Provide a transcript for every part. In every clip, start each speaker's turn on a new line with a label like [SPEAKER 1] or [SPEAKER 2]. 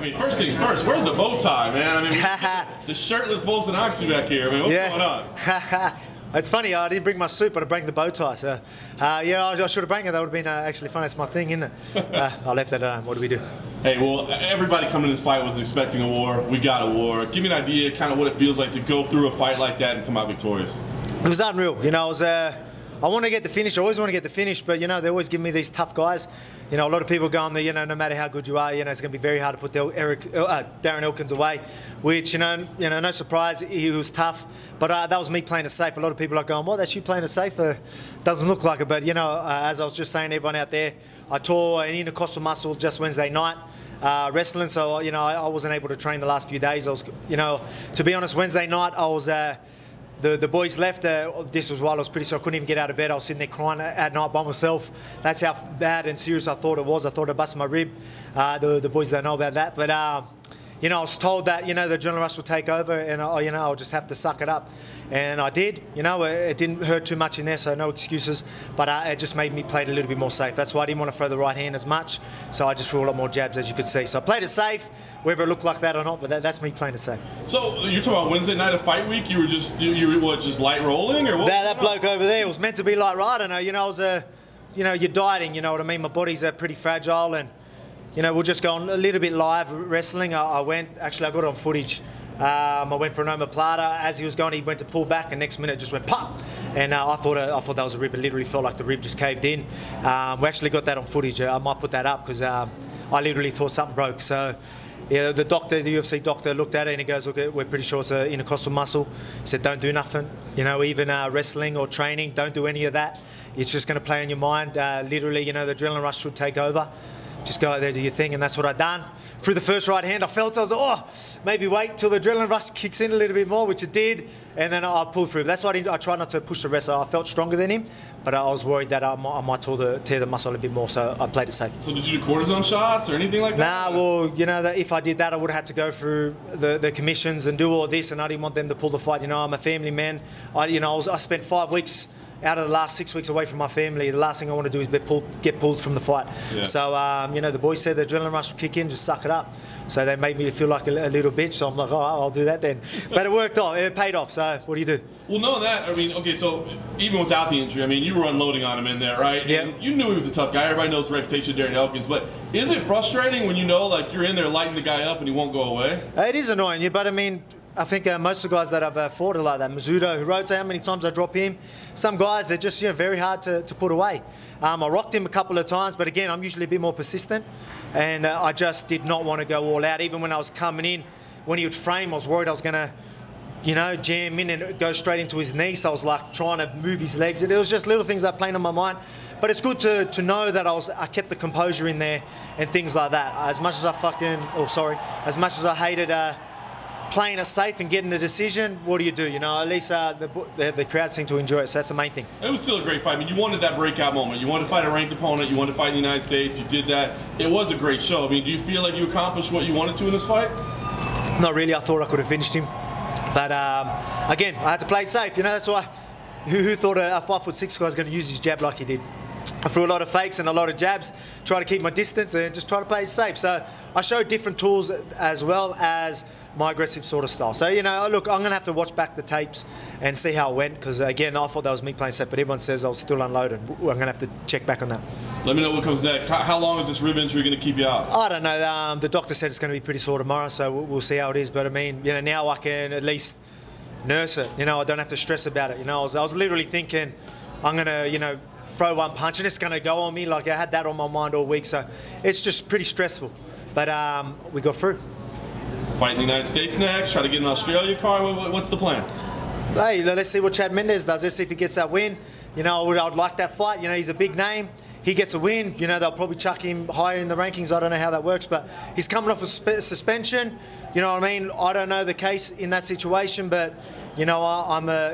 [SPEAKER 1] mean, first things first, where's the bow tie, man? I mean, the shirtless Volkanovski back here. I mean, what's going on?
[SPEAKER 2] It's funny, I didn't bring my suit, but I brought the bow tie. So, yeah, I should have brought it. That would have been actually fun. That's my thing, isn't it? I left that at home. What do we do?
[SPEAKER 1] Hey, well, everybody coming to this fight was expecting a war. We got a war. Give me an idea kind of what it feels like to go through a fight like that and come out victorious.
[SPEAKER 2] It was unreal. You know, I want to get the finish. I always want to get the finish, but, you know, they always give me these tough guys. You know, a lot of people go on there, you know, no matter how good you are, you know, it's going to be very hard to put Darren Elkins away, which, you know, no surprise, he was tough. But that was me playing it safe. A lot of people are going, well, that's you playing it safe? Doesn't look like it. But, you know, as I was just saying to everyone out there, I tore an intercostal muscle just Wednesday night. Wrestling, so, you know, I wasn't able to train the last few days. I was, you know, to be honest, Wednesday night, I was... The boys left. This was while I was pretty sore. I couldn't even get out of bed. I was sitting there crying at night by myself. That's how bad and serious I thought it was. I thought I busted my rib. The boys don't know about that. But, you know, I was told that, you know, the adrenaline rush would take over and, you know, I'll just have to suck it up. And I did. You know, it didn't hurt too much in there, so no excuses. But it just made me play it a little bit more safe. That's why I didn't want to throw the right hand as much. So I just threw a lot more jabs, as you could see. So I played it safe, whether it looked like that or not, but that's me playing it safe.
[SPEAKER 1] So you're talking about Wednesday night of fight week? You were just, just light rolling? Or what?
[SPEAKER 2] That bloke over there was meant to be like, right, I don't know. You know, I was, you know, you're dieting, you know what I mean? My body's pretty fragile and, you know, we'll just go on a little bit live wrestling. I got it on footage. I went for an omoplata. As he was going, he went to pull back, and next minute it just went pop. And I thought that was a rib. It literally felt like the rib just caved in. We actually got that on footage. I might put that up because I literally thought something broke. So, yeah, the UFC doctor looked at it and he goes, look, we're pretty sure it's an intercostal muscle. He said, don't do nothing. You know, even wrestling or training, don't do any of that. It's just going to play in your mind. Literally, you know, the adrenaline rush should take over. Just go out there, do your thing, and that's what I done. Through the first right hand, I felt, I was like, oh, maybe wait till the adrenaline rush kicks in a little bit more, which it did, and then I pulled through. That's why I tried not to push the wrestler. I felt stronger than him, but I was worried that I might tear the muscle a bit more, so I played it safe.
[SPEAKER 1] So did you do cortisone shots or anything like that?
[SPEAKER 2] Nah, well, you know, that if I did that, I would have had to go through the commissions and do all this, and I didn't want them to pull the fight. You know, I'm a family man. I spent 5 weeks out of the last 6 weeks away from my family. The last thing I want to do is get pulled from the fight. Yeah. So, you know, the boys said the adrenaline rush would kick in, just suck it up. So they made me feel like a little bitch. So I'm like, oh, I'll do that then. But it worked off. It paid off. So what do you do?
[SPEAKER 1] Well, no, I mean, okay, so even without the injury, I mean, you were unloading on him in there, right?
[SPEAKER 2] Yeah.
[SPEAKER 1] And you knew he was a tough guy. Everybody knows the reputation of Darren Elkins. But is it frustrating when you know, like, you're in there lighting the guy up and he won't go away?
[SPEAKER 2] It is annoying, but I mean, I think most of the guys that I've fought are like that. Mizuto, Hirota, how many times I drop him. Some guys, they're just, you know, very hard to put away. I rocked him a couple of times, but again, I'm usually a bit more persistent. And I just did not want to go all out. Even when I was coming in, when he would frame, I was worried I was going to, you know, jam in and go straight into his knee. So I was like trying to move his legs. It was just little things that played on my mind. But it's good to know that I kept the composure in there and things like that. As much as I as much as I hated playing it safe and getting the decision, what do? You know, at least the crowd seemed to enjoy it, so that's the main thing.
[SPEAKER 1] It was still a great fight. I mean, you wanted that breakout moment. You wanted to fight a ranked opponent. You wanted to fight in the United States. You did that. It was a great show. I mean, do you feel like you accomplished what you wanted to in this fight?
[SPEAKER 2] Not really. I thought I could have finished him. But, again, I had to play it safe. You know, that's why who thought a 5'6" guy was going to use his jab like he did? I threw a lot of fakes and a lot of jabs, try to keep my distance and just try to play it safe. So I showed different tools as well as my aggressive sort of style. So, you know, look, I'm going to have to watch back the tapes and see how it went because, again, I thought that was me playing safe, but everyone says I was still unloaded. I'm going to have to check back on that.
[SPEAKER 1] Let me know what comes next. How long is this rib injury going to keep you out?
[SPEAKER 2] I don't know. The doctor said it's going to be pretty sore tomorrow, so we'll see how it is. But, I mean, you know, now I can at least nurse it. You know, I don't have to stress about it. You know, I was literally thinking I'm going to, you know, throw one punch and it's going to go on me. Like I had that on my mind all week, so it's just pretty stressful. But we got through.
[SPEAKER 1] Fight in the United States next, try to get an Australia card. What's the plan?
[SPEAKER 2] Hey, let's see what Chad Mendes does. Let's see if he gets that win. You know, I'd like that fight. You know, he's a big name. He gets a win. You know, they'll probably chuck him higher in the rankings. I don't know how that works, but he's coming off a suspension. You know what I mean? I don't know the case in that situation, but you know,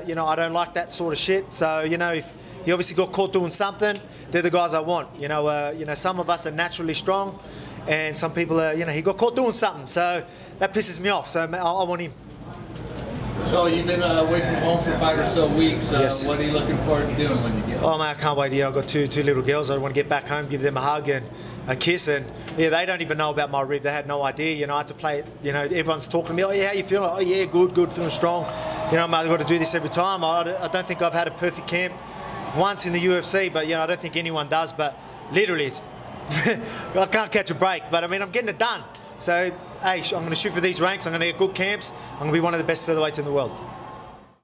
[SPEAKER 2] you know, I don't like that sort of shit. So, you know, if he obviously got caught doing something, they're the guys I want. You know, some of us are naturally strong, and some people are. You know, he got caught doing something, so that pisses me off. So I want him.
[SPEAKER 3] So you've been away from home for 5 or so weeks.
[SPEAKER 2] Yes.
[SPEAKER 3] What are you looking forward to doing when you get home?
[SPEAKER 2] Oh man, I can't wait. I've got two little girls. I want to get back home, give them a hug and a kiss. And yeah, they don't even know about my rib. They had no idea. I had to play it. Everyone's talking to me. Oh yeah, how you feeling? Oh yeah, good, feeling strong. Mate, I've got to do this every time. I don't think I've had a perfect camp once in the UFC, but I don't think anyone does. But literally, it's I can't catch a break. But I mean, I'm getting it done. So hey, I'm going to shoot for these ranks. I'm going to get good camps. I'm going to be one of the best featherweights in the world.